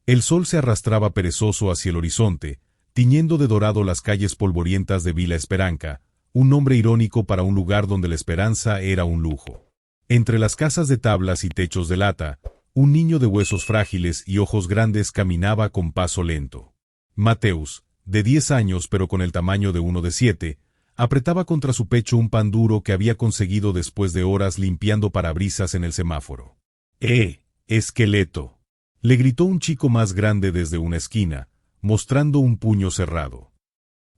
El sol se arrastraba perezoso hacia el horizonte, tiñendo de dorado las calles polvorientas de Vila Esperança, un nombre irónico para un lugar donde la esperanza era un lujo. Entre las casas de tablas y techos de lata, un niño de huesos frágiles y ojos grandes caminaba con paso lento. Mateus, de 10 años pero con el tamaño de uno de 7, apretaba contra su pecho un pan duro que había conseguido después de horas limpiando parabrisas en el semáforo. Esqueleto! Le gritó un chico más grande desde una esquina, mostrando un puño cerrado.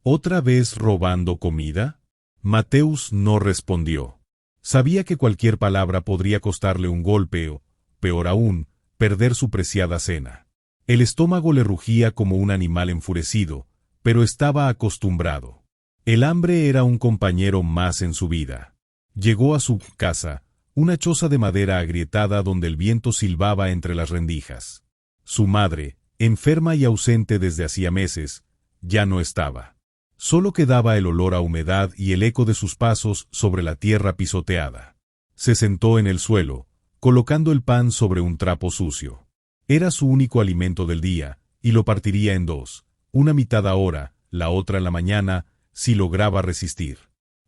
¿Otra vez robando comida? Mateus no respondió. Sabía que cualquier palabra podría costarle un golpe o, peor aún, perder su preciada cena. El estómago le rugía como un animal enfurecido, pero estaba acostumbrado. El hambre era un compañero más en su vida. Llegó a su casa, una choza de madera agrietada donde el viento silbaba entre las rendijas. Su madre, enferma y ausente desde hacía meses, ya no estaba. Solo quedaba el olor a humedad y el eco de sus pasos sobre la tierra pisoteada. Se sentó en el suelo, colocando el pan sobre un trapo sucio. Era su único alimento del día, y lo partiría en dos, una mitad ahora, la otra en la mañana, si lograba resistir.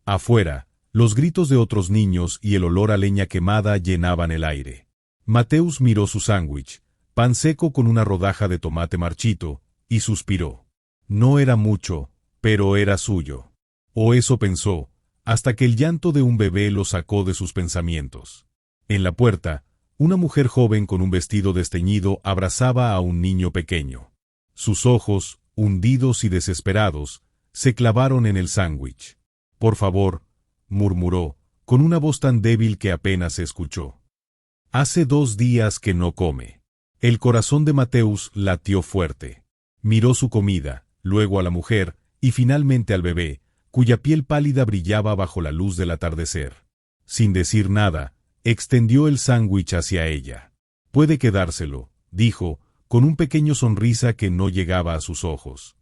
Afuera, los gritos de otros niños y el olor a leña quemada llenaban el aire. Mateus miró su sándwich, pan seco con una rodaja de tomate marchito, y suspiró. No era mucho, pero era suyo. O eso pensó, hasta que el llanto de un bebé lo sacó de sus pensamientos. En la puerta, una mujer joven con un vestido desteñido abrazaba a un niño pequeño. Sus ojos, hundidos y desesperados, se clavaron en el sándwich. «Por favor», murmuró, con una voz tan débil que apenas se escuchó. «Hace 2 días que no come». El corazón de Mateus latió fuerte. Miró su comida, luego a la mujer, y finalmente al bebé, cuya piel pálida brillaba bajo la luz del atardecer. Sin decir nada, extendió el sándwich hacia ella. «Puede quedárselo», dijo, con un pequeño sonrisa que no llegaba a sus ojos.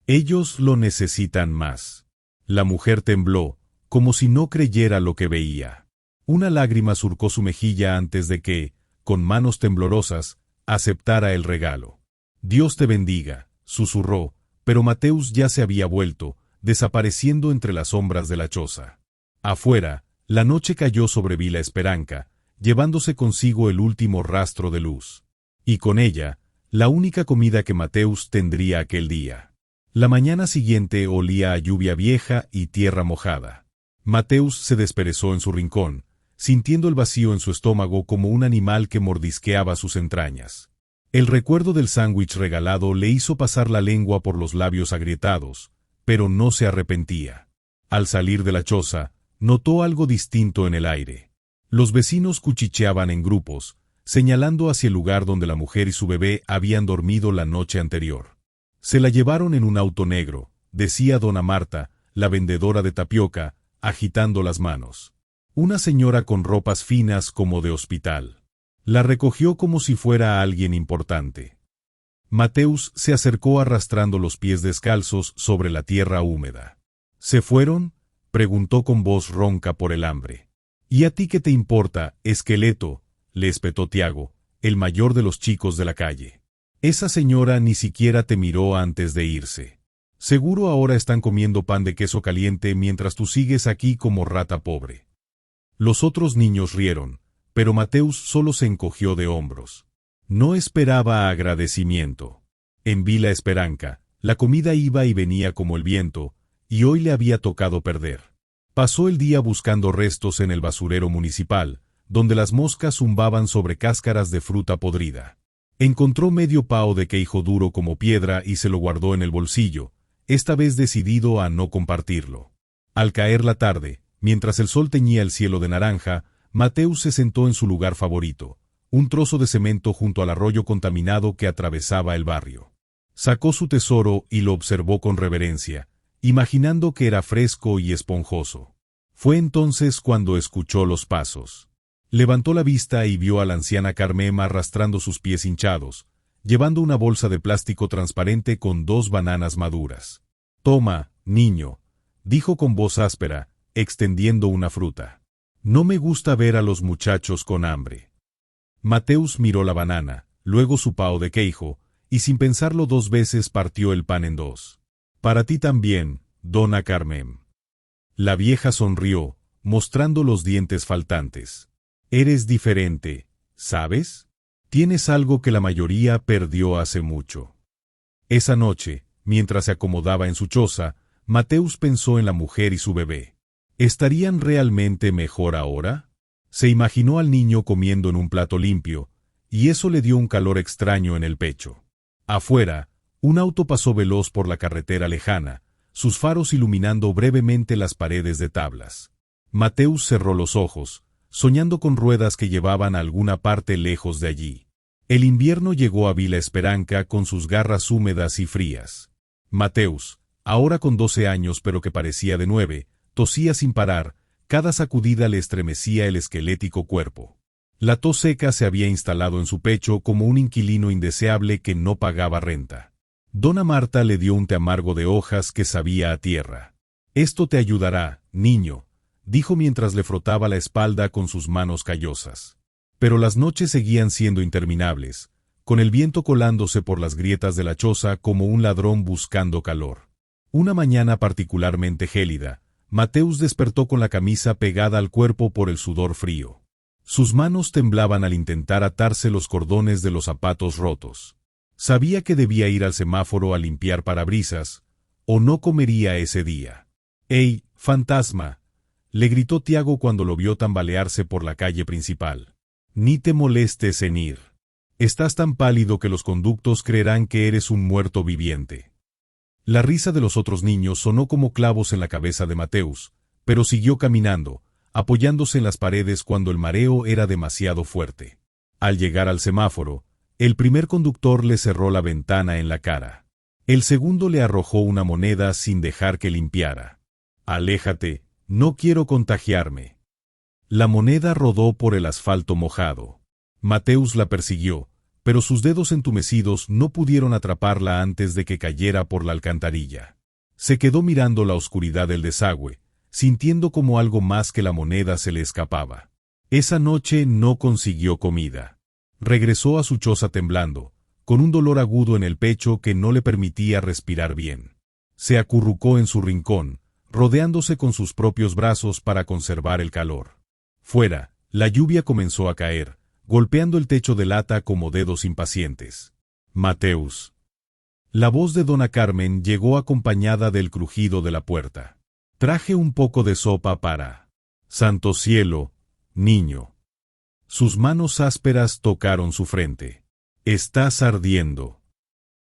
«Ellos lo necesitan más». La mujer tembló, como si no creyera lo que veía. Una lágrima surcó su mejilla antes de que, con manos temblorosas, aceptara el regalo. «Dios te bendiga», susurró, pero Mateus ya se había vuelto, desapareciendo entre las sombras de la choza. Afuera, la noche cayó sobre Vila Esperança, llevándose consigo el último rastro de luz. Y con ella, la única comida que Mateus tendría aquel día. La mañana siguiente olía a lluvia vieja y tierra mojada. Mateus se desperezó en su rincón, sintiendo el vacío en su estómago como un animal que mordisqueaba sus entrañas. El recuerdo del sándwich regalado le hizo pasar la lengua por los labios agrietados, pero no se arrepentía. Al salir de la choza, notó algo distinto en el aire. Los vecinos cuchicheaban en grupos, señalando hacia el lugar donde la mujer y su bebé habían dormido la noche anterior. «Se la llevaron en un auto negro», decía dona Marta, la vendedora de tapioca, agitando las manos. «Una señora con ropas finas como de hospital. La recogió como si fuera alguien importante». Mateus se acercó arrastrando los pies descalzos sobre la tierra húmeda. «¿Se fueron?», preguntó con voz ronca por el hambre. «¿Y a ti qué te importa, esqueleto?», le espetó Tiago, el mayor de los chicos de la calle. «Esa señora ni siquiera te miró antes de irse. Seguro ahora están comiendo pan de queso caliente mientras tú sigues aquí como rata pobre». Los otros niños rieron, pero Mateus solo se encogió de hombros. No esperaba agradecimiento. En Vila Esperança, la comida iba y venía como el viento, y hoy le había tocado perder. Pasó el día buscando restos en el basurero municipal, donde las moscas zumbaban sobre cáscaras de fruta podrida. Encontró medio pao de queijo duro como piedra y se lo guardó en el bolsillo, esta vez decidido a no compartirlo. Al caer la tarde, mientras el sol teñía el cielo de naranja, Mateus se sentó en su lugar favorito, un trozo de cemento junto al arroyo contaminado que atravesaba el barrio. Sacó su tesoro y lo observó con reverencia, imaginando que era fresco y esponjoso. Fue entonces cuando escuchó los pasos. Levantó la vista y vio a la anciana Carmema arrastrando sus pies hinchados, llevando una bolsa de plástico transparente con 2 bananas maduras. «Toma, niño», dijo con voz áspera, extendiendo una fruta. «No me gusta ver a los muchachos con hambre». Mateus miró la banana, luego su pao de queijo, y sin pensarlo 2 veces partió el pan en 2. Para ti también, dona Carmen. La vieja sonrió, mostrando los dientes faltantes. Eres diferente, ¿sabes? Tienes algo que la mayoría perdió hace mucho. Esa noche, mientras se acomodaba en su choza, Mateus pensó en la mujer y su bebé. ¿Estarían realmente mejor ahora? Se imaginó al niño comiendo en un plato limpio, y eso le dio un calor extraño en el pecho. Afuera, un auto pasó veloz por la carretera lejana, sus faros iluminando brevemente las paredes de tablas. Mateus cerró los ojos, soñando con ruedas que llevaban a alguna parte lejos de allí. El invierno llegó a Vila Esperanca con sus garras húmedas y frías. Mateus, ahora con 12 años pero que parecía de 9, tosía sin parar, cada sacudida le estremecía el esquelético cuerpo. La tos seca se había instalado en su pecho como un inquilino indeseable que no pagaba renta. Dona Marta le dio un té amargo de hojas que sabía a tierra. «Esto te ayudará, niño», dijo mientras le frotaba la espalda con sus manos callosas. Pero las noches seguían siendo interminables, con el viento colándose por las grietas de la choza como un ladrón buscando calor. Una mañana particularmente gélida, Mateus despertó con la camisa pegada al cuerpo por el sudor frío. Sus manos temblaban al intentar atarse los cordones de los zapatos rotos. Sabía que debía ir al semáforo a limpiar parabrisas, o no comería ese día. «¡Ey, fantasma!», le gritó Tiago cuando lo vio tambalearse por la calle principal. «Ni te molestes en ir. Estás tan pálido que los conductos creerán que eres un muerto viviente». La risa de los otros niños sonó como clavos en la cabeza de Mateus, pero siguió caminando, apoyándose en las paredes cuando el mareo era demasiado fuerte. Al llegar al semáforo, el primer conductor le cerró la ventana en la cara. El segundo le arrojó una moneda sin dejar que limpiara. «Aléjate, no quiero contagiarme». La moneda rodó por el asfalto mojado. Mateus la persiguió, pero sus dedos entumecidos no pudieron atraparla antes de que cayera por la alcantarilla. Se quedó mirando la oscuridad del desagüe, sintiendo como algo más que la moneda se le escapaba. Esa noche no consiguió comida. Regresó a su choza temblando, con un dolor agudo en el pecho que no le permitía respirar bien. Se acurrucó en su rincón, rodeándose con sus propios brazos para conservar el calor. Fuera, la lluvia comenzó a caer, golpeando el techo de lata como dedos impacientes. «Mateus». La voz de dona Carmen llegó acompañada del crujido de la puerta. «Traje un poco de sopa para...». «Santo cielo, niño». Sus manos ásperas tocaron su frente. «Estás ardiendo».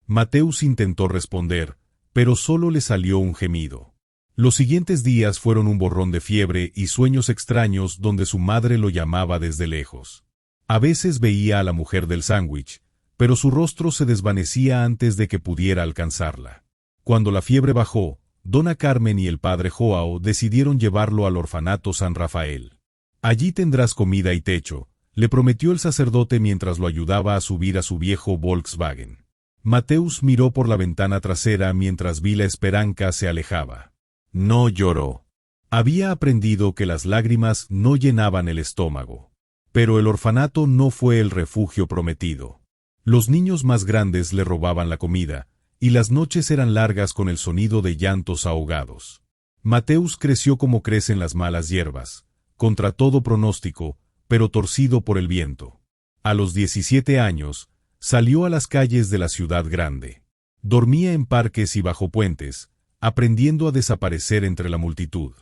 Mateus intentó responder, pero solo le salió un gemido. Los siguientes días fueron un borrón de fiebre y sueños extraños donde su madre lo llamaba desde lejos. A veces veía a la mujer del sándwich, pero su rostro se desvanecía antes de que pudiera alcanzarla. Cuando la fiebre bajó, dona Carmen y el padre Joao decidieron llevarlo al orfanato San Rafael. «Allí tendrás comida y techo», le prometió el sacerdote mientras lo ayudaba a subir a su viejo Volkswagen. Mateus miró por la ventana trasera mientras Vila Esperanca se alejaba. No lloró. Había aprendido que las lágrimas no llenaban el estómago. Pero el orfanato no fue el refugio prometido. Los niños más grandes le robaban la comida, y las noches eran largas con el sonido de llantos ahogados. Mateus creció como crecen las malas hierbas, contra todo pronóstico, pero torcido por el viento. A los 17 años, salió a las calles de la ciudad grande. Dormía en parques y bajo puentes, aprendiendo a desaparecer entre la multitud.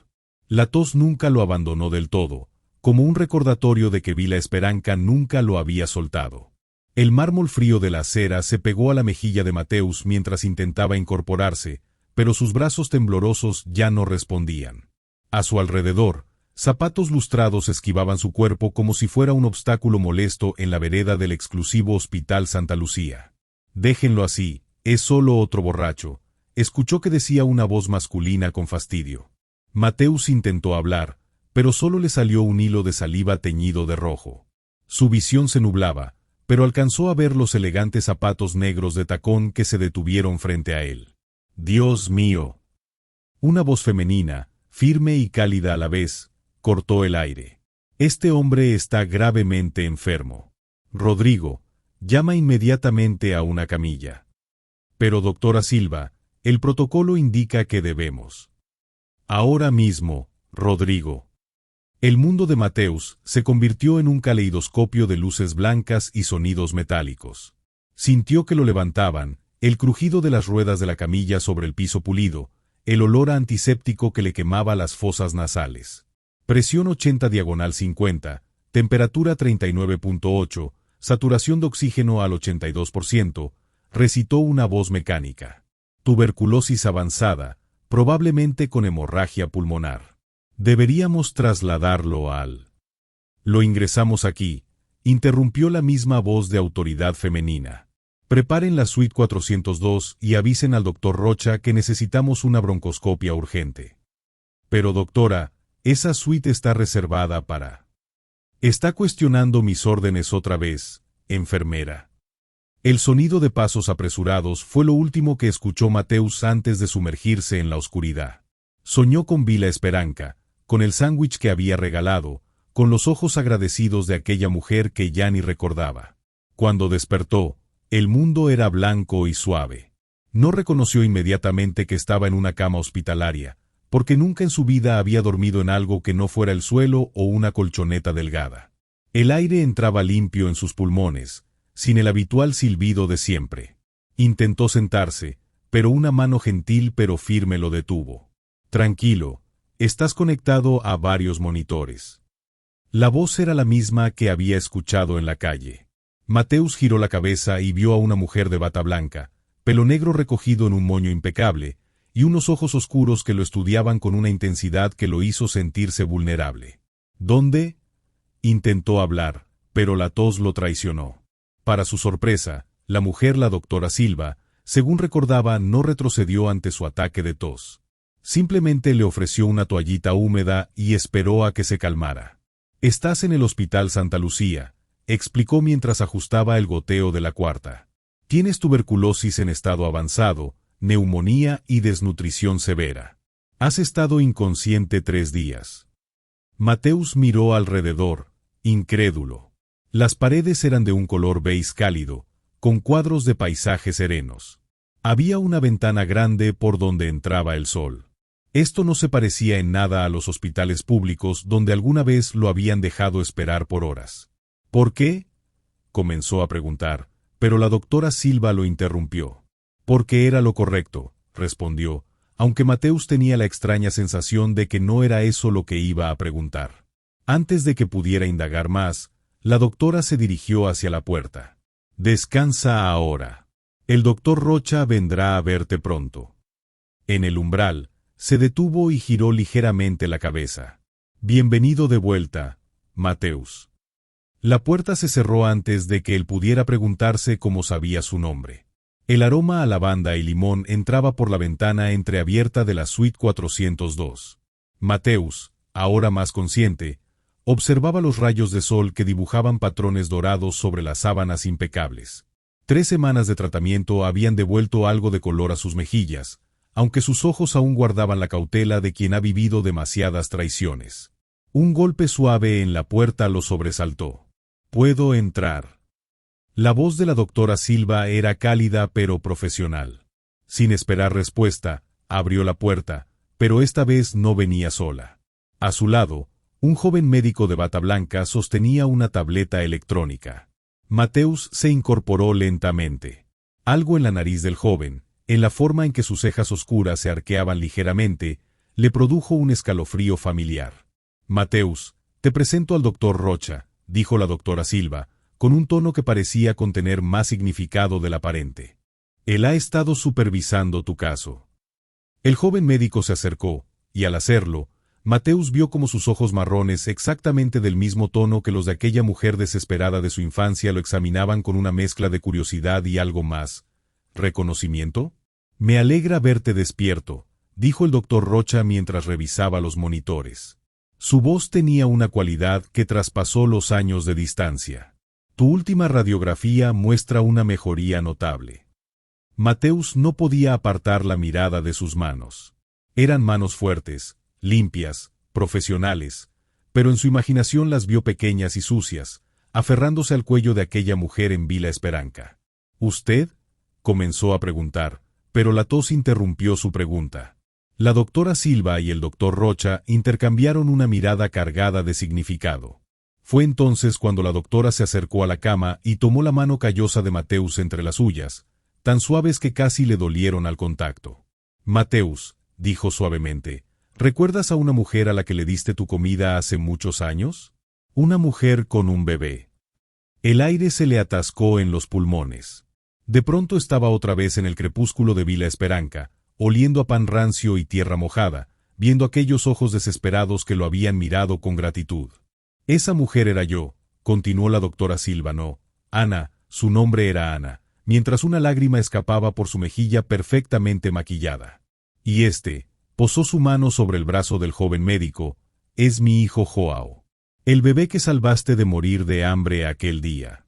La tos nunca lo abandonó del todo, como un recordatorio de que Vila Esperanca nunca lo había soltado. El mármol frío de la acera se pegó a la mejilla de Mateus mientras intentaba incorporarse, pero sus brazos temblorosos ya no respondían. A su alrededor, zapatos lustrados esquivaban su cuerpo como si fuera un obstáculo molesto en la vereda del exclusivo Hospital Santa Lucía. «Déjenlo así, es solo otro borracho», escuchó que decía una voz masculina con fastidio. Mateus intentó hablar, pero solo le salió un hilo de saliva teñido de rojo. Su visión se nublaba, pero alcanzó a ver los elegantes zapatos negros de tacón que se detuvieron frente a él. «Dios mío». Una voz femenina, firme y cálida a la vez, cortó el aire. «Este hombre está gravemente enfermo. Rodrigo, Llama inmediatamente a una camilla. Pero doctora Silva, el protocolo indica que debemos. Ahora mismo, Rodrigo. El mundo de Mateus se convirtió en un caleidoscopio de luces blancas y sonidos metálicos. Sintió que lo levantaban, el crujido de las ruedas de la camilla sobre el piso pulido, el olor a antiséptico que le quemaba las fosas nasales. Presión 80 diagonal 50, temperatura 39.8, saturación de oxígeno al 82%, recitó una voz mecánica. Tuberculosis avanzada, probablemente con hemorragia pulmonar. Deberíamos trasladarlo al... Lo ingresamos aquí, interrumpió la misma voz de autoridad femenina. Preparen la suite 402 y avisen al doctor Rocha que necesitamos una broncoscopia urgente. Pero doctora, esa suite está reservada para... Está cuestionando mis órdenes otra vez, enfermera. El sonido de pasos apresurados fue lo último que escuchó Mateus antes de sumergirse en la oscuridad. Soñó con Vila Esperanca, con el sándwich que había regalado, con los ojos agradecidos de aquella mujer que ya ni recordaba. Cuando despertó, el mundo era blanco y suave. No reconoció inmediatamente que estaba en una cama hospitalaria, porque nunca en su vida había dormido en algo que no fuera el suelo o una colchoneta delgada. El aire entraba limpio en sus pulmones, sin el habitual silbido de siempre. Intentó sentarse, pero una mano gentil pero firme lo detuvo. Tranquilo, estás conectado a varios monitores. La voz era la misma que había escuchado en la calle. Mateus giró la cabeza y vio a una mujer de bata blanca, pelo negro recogido en un moño impecable, y unos ojos oscuros que lo estudiaban con una intensidad que lo hizo sentirse vulnerable. ¿Dónde? Intentó hablar, pero la tos lo traicionó. Para su sorpresa, la mujer, la doctora Silva, según recordaba, no retrocedió ante su ataque de tos. Simplemente le ofreció una toallita húmeda y esperó a que se calmara. «Estás en el Hospital Santa Lucía», explicó mientras ajustaba el goteo de la cuarta. «Tienes tuberculosis en estado avanzado, neumonía y desnutrición severa. Has estado inconsciente 3 días». Mateus miró alrededor, incrédulo. Las paredes eran de un color beige cálido, con cuadros de paisajes serenos. Había una ventana grande por donde entraba el sol. Esto no se parecía en nada a los hospitales públicos donde alguna vez lo habían dejado esperar por horas. «¿Por qué?», comenzó a preguntar, pero la doctora Silva lo interrumpió. «Porque era lo correcto», respondió, aunque Mateus tenía la extraña sensación de que no era eso lo que iba a preguntar. Antes de que pudiera indagar más, la doctora se dirigió hacia la puerta. «Descansa ahora. El doctor Rocha vendrá a verte pronto». En el umbral, se detuvo y giró ligeramente la cabeza. «Bienvenido de vuelta, Mateus». La puerta se cerró antes de que él pudiera preguntarse cómo sabía su nombre. El aroma a lavanda y limón entraba por la ventana entreabierta de la suite 402. Mateus, ahora más consciente, observaba los rayos de sol que dibujaban patrones dorados sobre las sábanas impecables. 3 semanas de tratamiento habían devuelto algo de color a sus mejillas, aunque sus ojos aún guardaban la cautela de quien ha vivido demasiadas traiciones. Un golpe suave en la puerta lo sobresaltó. «¿Puedo entrar?». La voz de la doctora Silva era cálida pero profesional. Sin esperar respuesta, abrió la puerta, pero esta vez no venía sola. A su lado, un joven médico de bata blanca sostenía una tableta electrónica. Mateus se incorporó lentamente. Algo en la nariz del joven, en la forma en que sus cejas oscuras se arqueaban ligeramente, le produjo un escalofrío familiar. «Mateus, te presento al doctor Rocha», dijo la doctora Silva, con un tono que parecía contener más significado del aparente. «Él ha estado supervisando tu caso». El joven médico se acercó, y al hacerlo, Mateus vio como sus ojos marrones, exactamente del mismo tono que los de aquella mujer desesperada de su infancia, lo examinaban con una mezcla de curiosidad y algo más. «¿Reconocimiento? Me alegra verte despierto», dijo el doctor Rocha mientras revisaba los monitores. Su voz tenía una cualidad que traspasó los años de distancia. «Tu última radiografía muestra una mejoría notable». Mateus no podía apartar la mirada de sus manos. Eran manos fuertes, limpias, profesionales, pero en su imaginación las vio pequeñas y sucias, aferrándose al cuello de aquella mujer en Vila Esperanca. ¿Usted? Comenzó a preguntar, pero la tos interrumpió su pregunta. La doctora Silva y el doctor Rocha intercambiaron una mirada cargada de significado. Fue entonces cuando la doctora se acercó a la cama y tomó la mano callosa de Mateus entre las suyas, tan suaves que casi le dolieron al contacto. Mateus, dijo suavemente, ¿recuerdas a una mujer a la que le diste tu comida hace muchos años? Una mujer con un bebé. El aire se le atascó en los pulmones. De pronto estaba otra vez en el crepúsculo de Vila Esperanca, oliendo a pan rancio y tierra mojada, viendo aquellos ojos desesperados que lo habían mirado con gratitud. Esa mujer era yo, continuó la doctora Silva, no, Ana, su nombre era Ana, mientras una lágrima escapaba por su mejilla perfectamente maquillada. Y posó su mano sobre el brazo del joven médico, es mi hijo Joao. El bebé que salvaste de morir de hambre aquel día.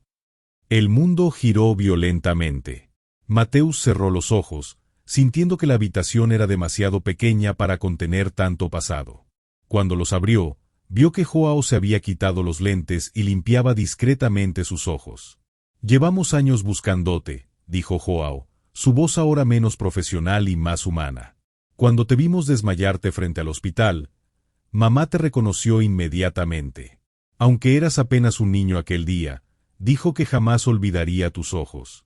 El mundo giró violentamente. Mateus cerró los ojos, sintiendo que la habitación era demasiado pequeña para contener tanto pasado. Cuando los abrió, vio que Joao se había quitado los lentes y limpiaba discretamente sus ojos. «Llevamos años buscándote», dijo Joao, su voz ahora menos profesional y más humana. «Cuando te vimos desmayarte frente al hospital, mamá te reconoció inmediatamente. Aunque eras apenas un niño aquel día, dijo que jamás olvidaría tus ojos».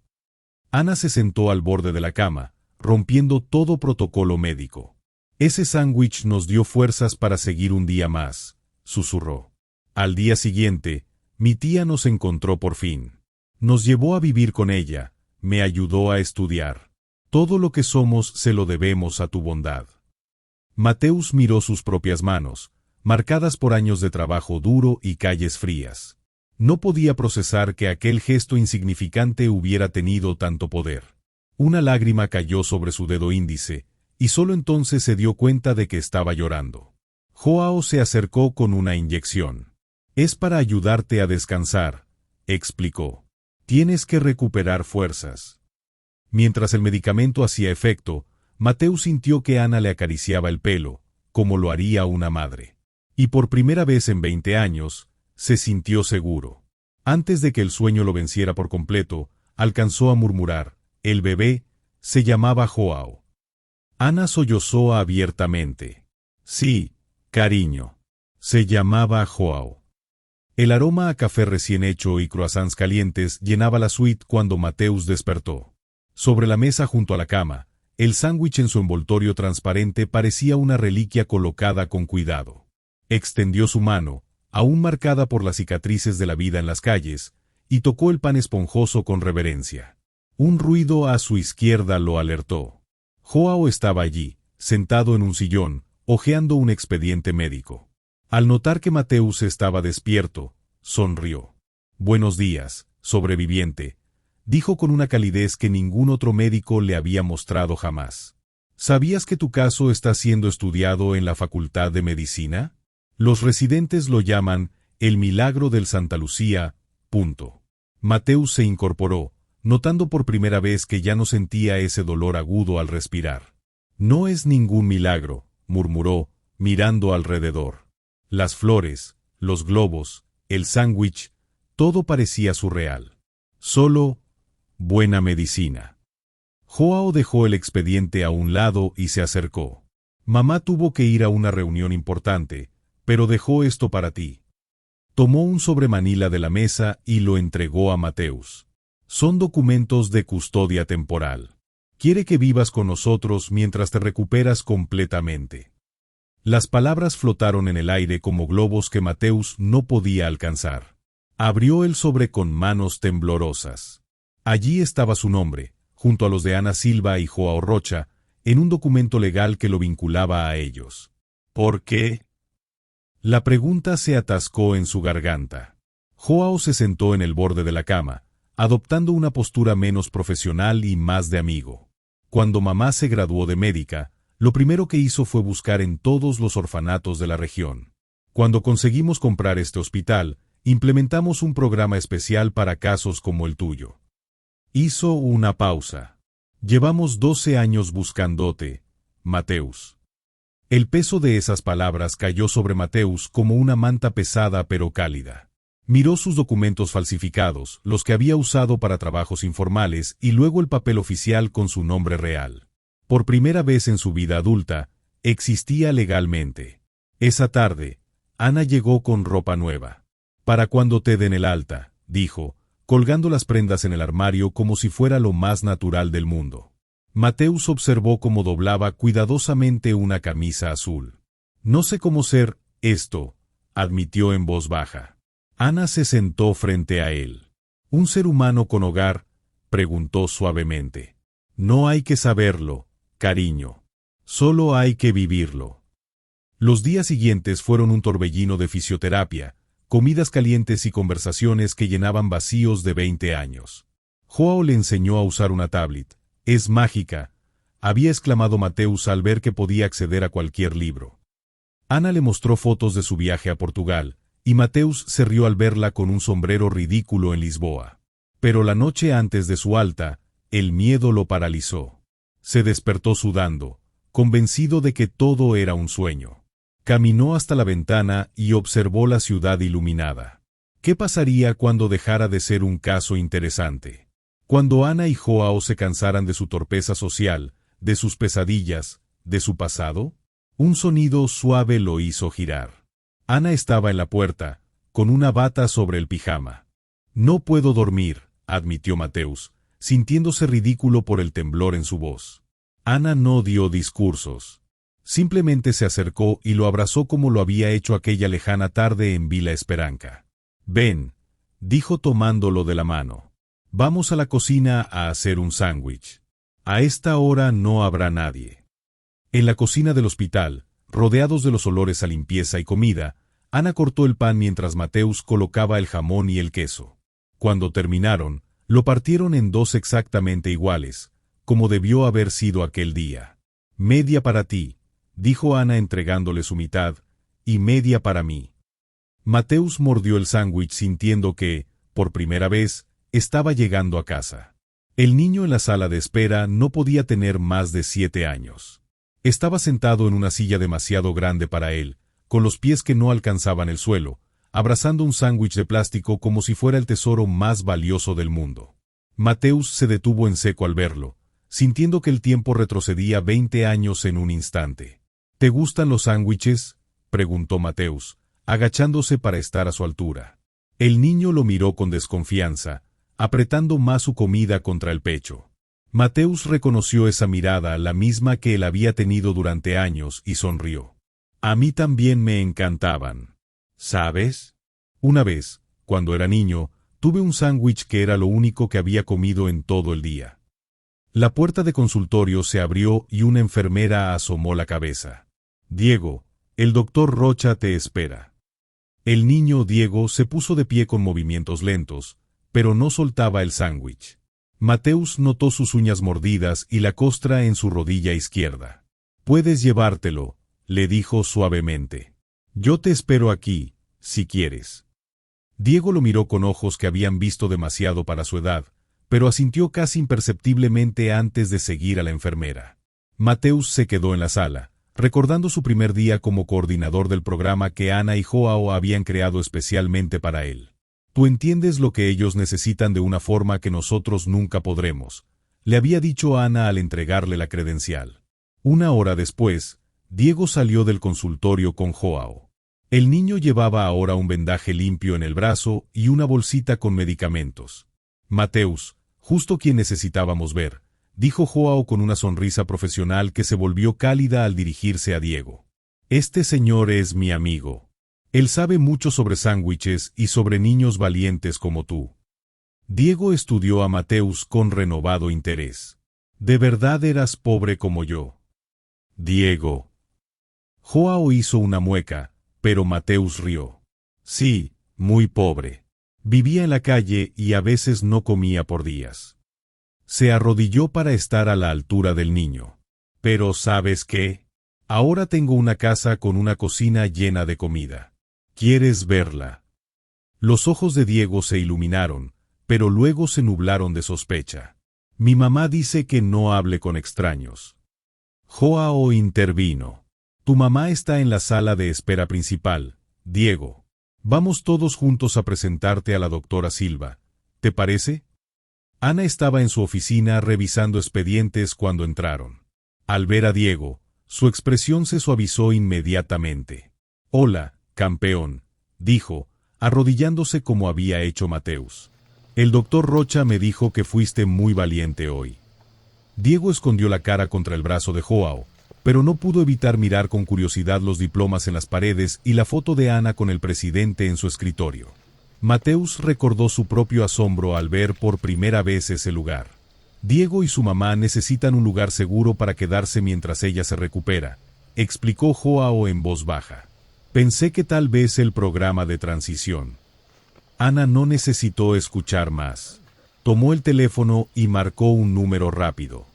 Ana se sentó al borde de la cama, rompiendo todo protocolo médico. «Ese sándwich nos dio fuerzas para seguir un día más», susurró. «Al día siguiente, mi tía nos encontró por fin. Nos llevó a vivir con ella, me ayudó a estudiar. Todo lo que somos se lo debemos a tu bondad». Mateus miró sus propias manos, marcadas por años de trabajo duro y calles frías. No podía procesar que aquel gesto insignificante hubiera tenido tanto poder. Una lágrima cayó sobre su dedo índice, y solo entonces se dio cuenta de que estaba llorando. Joao se acercó con una inyección. «Es para ayudarte a descansar», explicó. «Tienes que recuperar fuerzas». Mientras el medicamento hacía efecto, Mateus sintió que Ana le acariciaba el pelo, como lo haría una madre. Y por primera vez en 20 años, se sintió seguro. Antes de que el sueño lo venciera por completo, alcanzó a murmurar, «El bebé se llamaba Joao». Ana sollozó abiertamente. «Sí, cariño. Se llamaba Joao». El aroma a café recién hecho y croissants calientes llenaba la suite cuando Mateus despertó. Sobre la mesa junto a la cama, el sándwich en su envoltorio transparente parecía una reliquia colocada con cuidado. Extendió su mano, aún marcada por las cicatrices de la vida en las calles, y tocó el pan esponjoso con reverencia. Un ruido a su izquierda lo alertó. Joao estaba allí, sentado en un sillón, hojeando un expediente médico. Al notar que Mateus estaba despierto, sonrió. «Buenos días, sobreviviente», dijo con una calidez que ningún otro médico le había mostrado jamás. «¿Sabías que tu caso está siendo estudiado en la Facultad de Medicina? Los residentes lo llaman el milagro del Santa Lucía, . Mateus se incorporó, notando por primera vez que ya no sentía ese dolor agudo al respirar. «No es ningún milagro», murmuró, mirando alrededor. Las flores, los globos, el sándwich, todo parecía surreal. Solo buena medicina. Joao dejó el expediente a un lado y se acercó. «Mamá tuvo que ir a una reunión importante, pero dejó esto para ti». Tomó un sobremanila de la mesa y lo entregó a Mateus. «Son documentos de custodia temporal. Quiere que vivas con nosotros mientras te recuperas completamente». Las palabras flotaron en el aire como globos que Mateus no podía alcanzar. Abrió el sobre con manos temblorosas. Allí estaba su nombre, junto a los de Ana Silva y Joao Rocha, en un documento legal que lo vinculaba a ellos. ¿Por qué? La pregunta se atascó en su garganta. Joao se sentó en el borde de la cama, adoptando una postura menos profesional y más de amigo. Cuando mamá se graduó de médica, lo primero que hizo fue buscar en todos los orfanatos de la región. Cuando conseguimos comprar este hospital, implementamos un programa especial para casos como el tuyo. Hizo una pausa. Llevamos 12 años buscándote, Mateus. El peso de esas palabras cayó sobre Mateus como una manta pesada pero cálida. Miró sus documentos falsificados, los que había usado para trabajos informales, y luego el papel oficial con su nombre real. Por primera vez en su vida adulta, existía legalmente. Esa tarde, Ana llegó con ropa nueva. «Para cuando te den el alta», dijo, colgando las prendas en el armario como si fuera lo más natural del mundo. Mateus observó cómo doblaba cuidadosamente una camisa azul. «No sé cómo ser esto», admitió en voz baja. Ana se sentó frente a él. «¿Un ser humano con hogar?», preguntó suavemente. «No hay que saberlo, cariño. Solo hay que vivirlo». Los días siguientes fueron un torbellino de fisioterapia, comidas calientes y conversaciones que llenaban vacíos de 20 años. Joao le enseñó a usar una tablet. «Es mágica», había exclamado Mateus al ver que podía acceder a cualquier libro. Ana le mostró fotos de su viaje a Portugal, y Mateus se rió al verla con un sombrero ridículo en Lisboa. Pero la noche antes de su alta, el miedo lo paralizó. Se despertó sudando, convencido de que todo era un sueño. Caminó hasta la ventana y observó la ciudad iluminada. ¿Qué pasaría cuando dejara de ser un caso interesante? Cuando Ana y Joao se cansaran de su torpeza social, de sus pesadillas, de su pasado. Un sonido suave lo hizo girar. Ana estaba en la puerta, con una bata sobre el pijama. «No puedo dormir», admitió Mateus, sintiéndose ridículo por el temblor en su voz. Ana no dio discursos. Simplemente se acercó y lo abrazó como lo había hecho aquella lejana tarde en Vila Esperanca. «Ven», dijo tomándolo de la mano. «Vamos a la cocina a hacer un sándwich. A esta hora no habrá nadie». En la cocina del hospital, rodeados de los olores a limpieza y comida, Ana cortó el pan mientras Mateus colocaba el jamón y el queso. Cuando terminaron, lo partieron en dos exactamente iguales, como debió haber sido aquel día. «Media para ti», dijo Ana entregándole su mitad, «y media para mí». Mateus mordió el sándwich sintiendo que, por primera vez, estaba llegando a casa. El niño en la sala de espera no podía tener más de 7 años. Estaba sentado en una silla demasiado grande para él, con los pies que no alcanzaban el suelo, abrazando un sándwich de plástico como si fuera el tesoro más valioso del mundo. Mateus se detuvo en seco al verlo, sintiendo que el tiempo retrocedía 20 años en un instante. «¿Te gustan los sándwiches?», preguntó Mateus, agachándose para estar a su altura. El niño lo miró con desconfianza, apretando más su comida contra el pecho. Mateus reconoció esa mirada, la misma que él había tenido durante años, y sonrió. «A mí también me encantaban. ¿Sabes? Una vez, cuando era niño, tuve un sándwich que era lo único que había comido en todo el día». La puerta de consultorio se abrió y una enfermera asomó la cabeza. «Diego, el doctor Rocha te espera». El niño Diego se puso de pie con movimientos lentos, pero no soltaba el sándwich. Mateus notó sus uñas mordidas y la costra en su rodilla izquierda. «Puedes llevártelo», le dijo suavemente. «Yo te espero aquí, si quieres». Diego lo miró con ojos que habían visto demasiado para su edad, pero asintió casi imperceptiblemente antes de seguir a la enfermera. Mateus se quedó en la sala, recordando su primer día como coordinador del programa que Ana y Joao habían creado especialmente para él. «Tú entiendes lo que ellos necesitan de una forma que nosotros nunca podremos», le había dicho Ana al entregarle la credencial. Una hora después, Diego salió del consultorio con Joao. El niño llevaba ahora un vendaje limpio en el brazo y una bolsita con medicamentos. «Mateus, justo quien necesitábamos ver», dijo Joao con una sonrisa profesional que se volvió cálida al dirigirse a Diego. «Este señor es mi amigo. Él sabe mucho sobre sándwiches y sobre niños valientes como tú». Diego estudió a Mateus con renovado interés. «¿De verdad eras pobre como yo?». «Diego». Joao hizo una mueca, pero Mateus rió. «Sí, muy pobre. Vivía en la calle y a veces no comía por días». Se arrodilló para estar a la altura del niño. «Pero ¿sabes qué? Ahora tengo una casa con una cocina llena de comida. ¿Quieres verla?». Los ojos de Diego se iluminaron, pero luego se nublaron de sospecha. «Mi mamá dice que no hable con extraños». Joao intervino. «Tu mamá está en la sala de espera principal, Diego». Vamos todos juntos a presentarte a la doctora Silva, ¿te parece? Ana estaba en su oficina revisando expedientes cuando entraron. Al ver a Diego, su expresión se suavizó inmediatamente. «Hola, campeón», dijo, arrodillándose como había hecho Mateus. «El doctor Rocha me dijo que fuiste muy valiente hoy». Diego escondió la cara contra el brazo de Joao, pero no pudo evitar mirar con curiosidad los diplomas en las paredes y la foto de Ana con el presidente en su escritorio. Mateus recordó su propio asombro al ver por primera vez ese lugar. Diego y su mamá necesitan un lugar seguro para quedarse mientras ella se recupera, explicó Joao en voz baja. Pensé que tal vez el programa de transición. Ana no necesitó escuchar más. Tomó el teléfono y marcó un número rápido.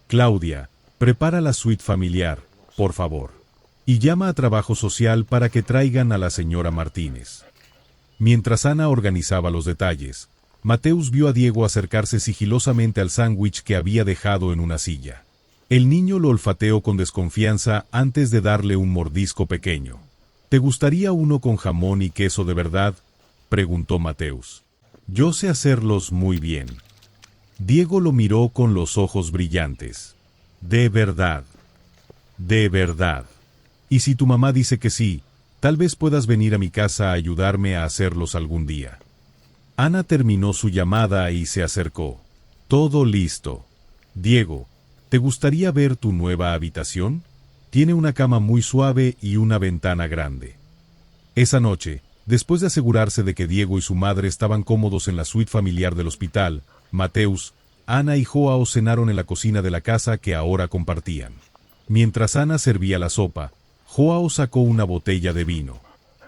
Claudia, prepara la suite familiar, por favor. Y llama a trabajo social para que traigan a la señora Martínez. Mientras Ana organizaba los detalles, Mateus vio a Diego acercarse sigilosamente al sándwich que había dejado en una silla. El niño lo olfateó con desconfianza antes de darle un mordisco pequeño. ¿Te gustaría uno con jamón y queso de verdad?, preguntó Mateus. Yo sé hacerlos muy bien. Diego lo miró con los ojos brillantes. De verdad. De verdad. Y si tu mamá dice que sí, tal vez puedas venir a mi casa a ayudarme a hacerlos algún día. Ana terminó su llamada y se acercó. Todo listo. Diego, ¿te gustaría ver tu nueva habitación? Tiene una cama muy suave y una ventana grande. Esa noche, después de asegurarse de que Diego y su madre estaban cómodos en la suite familiar del hospital, Mateus, Ana y Joao cenaron en la cocina de la casa que ahora compartían. Mientras Ana servía la sopa, Joao sacó una botella de vino.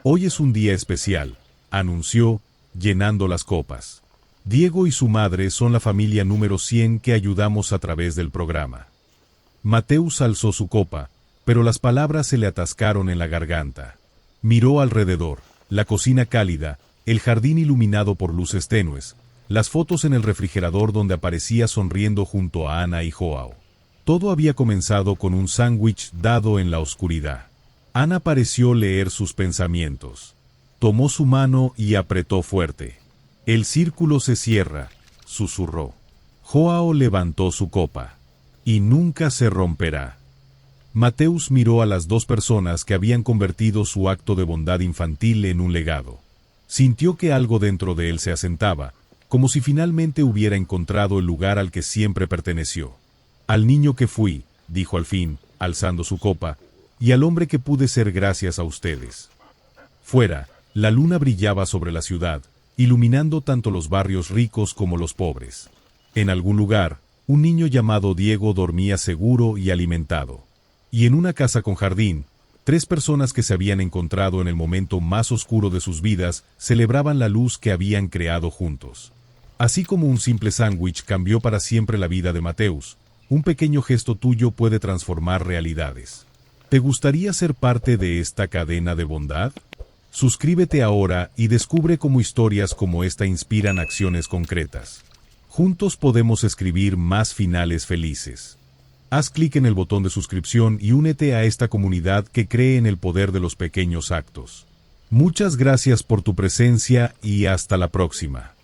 Hoy es un día especial, anunció, llenando las copas. Diego y su madre son la familia número 100 que ayudamos a través del programa. Mateus alzó su copa, pero las palabras se le atascaron en la garganta. Miró alrededor, la cocina cálida, el jardín iluminado por luces tenues, las fotos en el refrigerador donde aparecía sonriendo junto a Ana y Joao. Todo había comenzado con un sándwich dado en la oscuridad. Ana pareció leer sus pensamientos. Tomó su mano y apretó fuerte. El círculo se cierra, susurró. Joao levantó su copa. Y nunca se romperá. Mateus miró a las dos personas que habían convertido su acto de bondad infantil en un legado. Sintió que algo dentro de él se asentaba, como si finalmente hubiera encontrado el lugar al que siempre perteneció. Al niño que fui, dijo al fin, alzando su copa, y al hombre que pude ser gracias a ustedes. Fuera, la luna brillaba sobre la ciudad, iluminando tanto los barrios ricos como los pobres. En algún lugar, un niño llamado Diego dormía seguro y alimentado. Y en una casa con jardín, 3 personas que se habían encontrado en el momento más oscuro de sus vidas celebraban la luz que habían creado juntos. Así como un simple sándwich cambió para siempre la vida de Mateus, un pequeño gesto tuyo puede transformar realidades. ¿Te gustaría ser parte de esta cadena de bondad? Suscríbete ahora y descubre cómo historias como esta inspiran acciones concretas. Juntos podemos escribir más finales felices. Haz clic en el botón de suscripción y únete a esta comunidad que cree en el poder de los pequeños actos. Muchas gracias por tu presencia y hasta la próxima.